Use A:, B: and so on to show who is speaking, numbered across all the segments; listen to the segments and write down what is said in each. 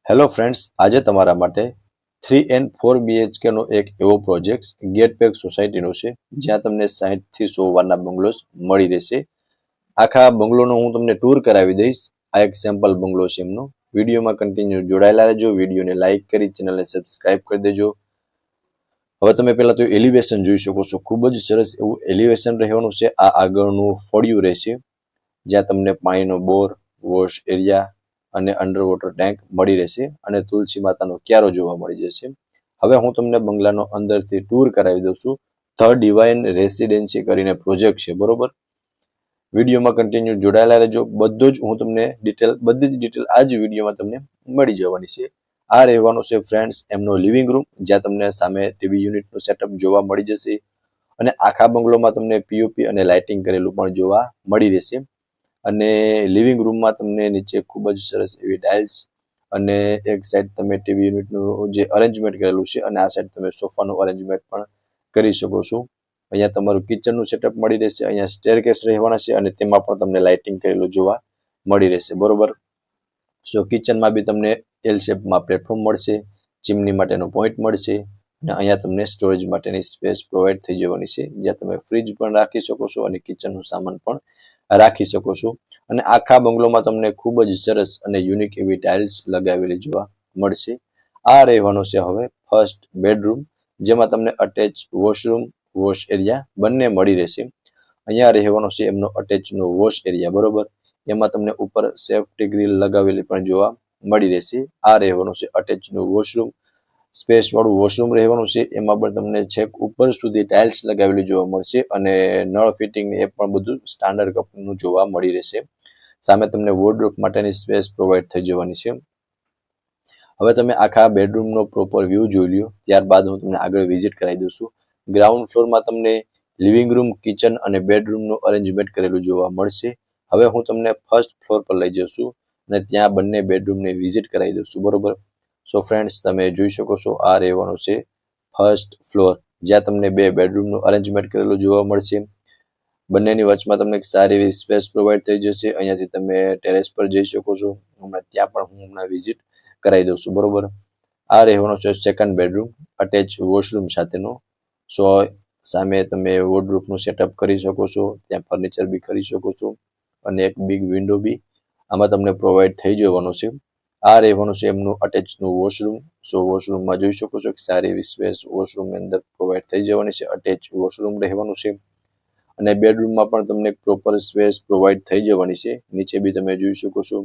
A: Hello friends, આજે તમારા માટે 3 and 4 BHK નો એક એવો પ્રોજેક્ટ ગેટપેક સોસાયટીનો છે જ્યાં તમને 60 થી 100 વારના બંગલોઝ મળી રહેશે. આખા બંગલોનો હું તમને ટૂર કરાવી દઈશ. આ એક સેમ્પલ બંગલો છે એમનો. વિડીયોમાં કન્ટિન્યુ જોડાયેલા રહેજો. વિડીયોને લાઇક કરી ચેનલને સબસ્ક્રાઇબ કરી દેજો. હવે તમે પહેલા તો એલિવેશન જોઈ શકો છો. ખૂબ જ સરસ એવું એલિવેશન રહેવાનું છે. આ આગળનું ફળિયું રહેશે જ્યાં તમને પાણીનો બોર, વોશ એરિયા અને અંડર વોટર ટેન્ક મળી રહેશે અને તુલસી માતાનો ક્યારો જોવા મળી જશે. હવે હું તમને બંગલાનો અંદરથી ટૂર કરાવી દઉં છું. ધ ડિવાઇન રેસિડેન્સી કરીને પ્રોજેક્ટ છે, બરોબર. વિડીયોમાં કન્ટિન્યુ જોડાયેલા રહેજો. બધું જ હું તમને બધી જ ડિટેલ આ જ વિડીયોમાં તમને મળી જવાની છે. આ રહેવાનો છે ફ્રેન્ડ્સ એમનો લિવિંગ રૂમ, જ્યાં તમને સામે ટીવી યુનિટનું સેટઅપ જોવા મળી જશે અને આખા બંગલોમાં તમને પીઓપી અને લાઇટિંગ કરેલું પણ જોવા મળી રહેશે. અને લિવિંગ રૂમમાં તમને નીચે ખૂબ જ સરસ એવી ટાઇલ્સ અને એક સાઈડ તમે ટીવી યુનિટનું જે અરેન્જમેન્ટ કરેલું છે અને આ સાઈડ તમે સોફાનું અરેન્જમેન્ટ પણ કરી શકો છો. અહીંયા તમારું કિચનનું સેટઅપ મળી રહેશે. અહીંયા સ્ટેરકેસ રહેવાના છે અને તેમાં પણ તમને લાઇટિંગ કરેલું જોવા મળી રહેશે, બરોબર. સો કિચનમાં બી તમને એલ શેપમાં પ્લેટફોર્મ મળશે, ચીમની માટેનો પોઈન્ટ મળશે અને અહીંયા તમને સ્ટોરેજ માટેની સ્પેસ પ્રોવાઈડ થઈ જવાની છે, જ્યાં તમે ફ્રીજ પણ રાખી શકો છો અને કિચનનું સામાન પણ રાખી શકો છો. અને આખા બંગલોમાં તમને ખૂબ જ સરસ અને યુનિક એવી ટાઇલ્સ લગાવેલી જોવા મળશે. આ રહેવાનો છે હવે ફર્સ્ટ બેડરૂમ, જેમાં તમને અટેચ વોશરૂમ, વોશ એરિયા બંને મળી રહેશે. અહીંયા રહેવાનો છે એમનો અટેચનો વોશ એરિયા, બરોબર. એમાં તમને ઉપર સેફ્ટી ગ્રીલ લગાવેલી પણ જોવા મળી રહેશે. આ રહેવાનું છે અટેચનું વોશરૂમ, સ્પેસ વાળું વોશરૂમ રહેવાનું છે. એમાં પણ તમને છેક ઉપર સુધી ટાઇલ્સ લગાવેલી જોવા મળશે અને નળ ફિટિંગ એ પણ બધું સ્ટાન્ડર્ડ કંપનીનું જોવા મળી રહેશે. સામે તમને વોર્ડરોબ માટેની સ્પેસ પ્રોવાઈડ થઈ જવાની છે. હવે તમે આખા બેડરૂમનો પ્રોપર વ્યૂ જોઈ લ્યો, ત્યારબાદ હું તમને આગળ વિઝિટ કરાવી દઉં છું. ગ્રાઉન્ડ ફ્લોરમાં તમને લિવિંગ રૂમ, કિચન અને બેડરૂમનું અરેન્જમેન્ટ કરેલું જોવા મળશે. હવે હું તમને ફર્સ્ટ ફ્લોર પર લઈ જઉં છું અને ત્યાં બંને બેડરૂમને વિઝિટ કરાવી દઉં છું, બરોબર. સો ફ્રેન્ડ્સ, તમે જોઈ શકો છો આ રહેવાનું છે ફર્સ્ટ ફ્લોર, જ્યાં તમને 2 બેડરૂમનું અરેન્જમેન્ટ કરેલું જોવા મળશે. બંનેની વચમાં તમને એક સારી એવી સ્પેસ પ્રોવાઈડ થઈ જશે. અહીંયાથી તમે ટેરેસ પર જઈ શકો છો. હમણાં ત્યાં પણ હું હમણાં વિઝિટ કરાવી દઉં છું, બરોબર. આ રહેવાનો છે સેકન્ડ બેડરૂમ, અટેચ વોશરૂમ સાથેનો. સો સામે તમે વોર્ડરોબનું સેટઅપ કરી શકો છો, ત્યાં ફર્નિચર બી કરી શકો છો અને એક બિગ વિન્ડો બી આમાં તમને પ્રોવાઈડ થઈ જવાનો છે. આ રહેવાનું છે એમનું અટેચનું વોશરૂમ. સો વોશરૂમમાં જોઈ શકો છો કે સારી એવી સ્પેસ વોશરૂમની અંદર પ્રોવાઈડ થઈ જવાની છે. અટેચ વોશરૂમ રહેવાનું છે અને બેડરૂમમાં પણ તમને પ્રોપર સ્પેસ પ્રોવાઈડ થઈ જવાની છે. નીચે બી તમે જોઈ શકો છો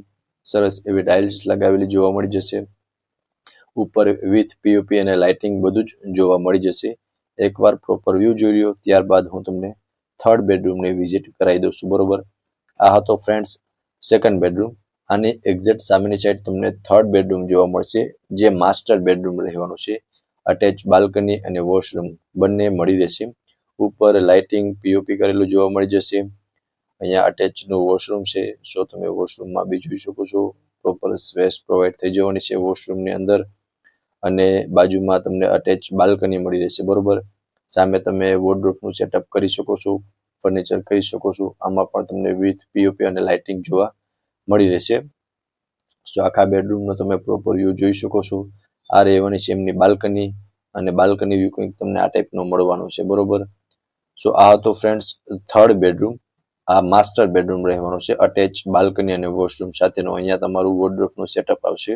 A: સરસ એવી ટાઇલ્સ લગાવેલી જોવા મળી જશે. ઉપર વિથ પીઓપી અને લાઇટિંગ બધું જ જોવા મળી જશે. એકવાર પ્રોપર વ્યૂ જોઈ લ્યો, ત્યારબાદ હું તમને થર્ડ બેડરૂમને વિઝિટ કરાવી દઉં છું, બરોબર. આ હતો ફ્રેન્ડ્સ સેકન્ડ બેડરૂમ. આની એક્ઝેક્ટ સામેની સાઈડ તમને થર્ડ બેડરૂમ જોવા મળશે, જે માસ્ટર બેડરૂમ રહેવાનું છે. અટેચ બાલ્કની અને વોશરૂમ બંને મળી રહેશે. ઉપર લાઇટિંગ, પીઓપી કરેલું જોવા મળી જશે. અહીંયા અટેચનું વોશરૂમ છે. સો તમે વોશરૂમમાં બી જોઈ શકો છો પ્રોપર સ્પેસ પ્રોવાઈડ થઈ જવાની છે વોશરૂમની અંદર અને બાજુમાં તમને અટેચ બાલ્કની મળી રહેશે, બરોબર. સામે તમે વોર્ડરોબનું સેટઅપ કરી શકો છો, ફર્નિચર કરી શકો છો. આમાં પણ તમને વિથ પીઓપી અને લાઇટિંગ જોવા મળી રહેશે. સો આખા બેડરૂમનો તમે પ્રોપર વ્યૂ જોઈ શકો છો. આ રહેવાની છે એમની બાલ્કની અને બાલ્કની વ્યૂ કંઈક તમને આ ટાઈપનો મળવાનો છે, બરોબર. સો આ હતો ફ્રેન્ડ્સ થર્ડ બેડરૂમ. આ માસ્ટર બેડરૂમ રહેવાનો છે, અટેચ બાલ્કની અને વોશરૂમ સાથેનો. અહીંયા તમારું વોર્ડરોબનું સેટઅપ આવશે.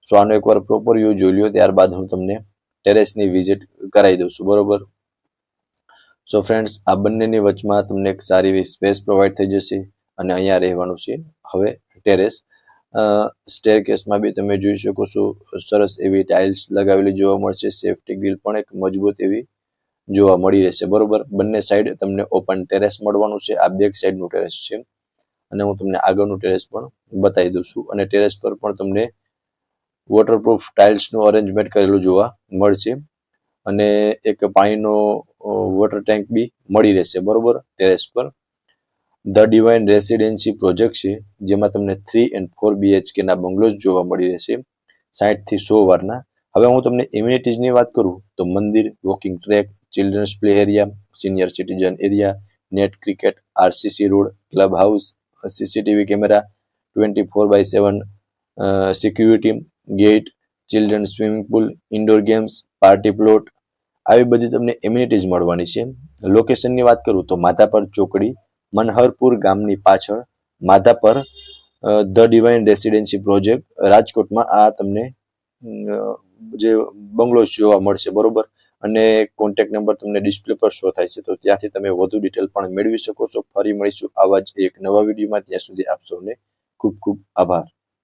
A: સો આનો એકવાર પ્રોપર વ્યૂ જોઈ લ્યો, ત્યારબાદ હું તમને ટેરેસની વિઝિટ કરાવી દઉં છું, બરોબર. સો ફ્રેન્ડ્સ, આ બંનેની વચમાં તમને એક સારી એવી સ્પેસ પ્રોવાઈડ થઈ જશે અને અહીંયા રહેવાનું છે હવે ટેરેસ. સ્ટેરકેસમાં બી તમે જોઈ શકો છો સરસ એવી ટાઇલ્સ લગાવેલી જોવા મળશે. સેફ્ટી ગ્રીલ પણ એક મજબૂત એવી જોવા મળી રહેશે, બરોબર. બંને સાઈડ તમને ઓપન ટેરેસ મળવાનું છે. આ બેક સાઈડનું ટેરેસ છે અને હું તમને આગળનું ટેરેસ પણ બતાવી દઉં છું. અને ટેરેસ પર પણ તમને વોટરપ્રૂફ ટાઇલ્સનું અરેન્જમેન્ટ કરેલું જોવા મળશે અને એક પાણીનો વોટર ટેન્ક બી મળી રહેશે, બરોબર, ટેરેસ પર. ધ ડિવાઇન રેસિડેન્સી પ્રોજેક્ટ છે, જેમાં તમને 3 and 4 BHK ના બંગલોઝ જોવા મળી રહેશે 60 થી 100 વારના. હવે હું તમને ઇમ્યુનિટીઝની વાત કરું તો મંદિર, walking track, children's play area, senior citizen area, net cricket, RCC road, club house, CCTV camera, 24/7 security, gate, children swimming pool, indoor games, party plot, આવી બધી તમને એમ્યુનિટીઝ મળવાની છે. લોકેશનની વાત કરું તો માધાપર ચોકડી, મનહરપુર ગામની પાછળ, Madhapar the divine residency project, રાજકોટમાં આ તમને જે બંગલોઝ જોવા મળશે, બરોબર. અને કોન્ટેક્ટ નંબર તમને ડિસ્પ્લે પર શો થાય છે, તો ત્યાંથી તમે વધુ ડિટેલ પણ મેળવી શકો છો. ફરી મળીશું આવા જ એક નવા વિડીયોમાં. ત્યાં સુધી આપ સૌને ખૂબ ખૂબ આભાર.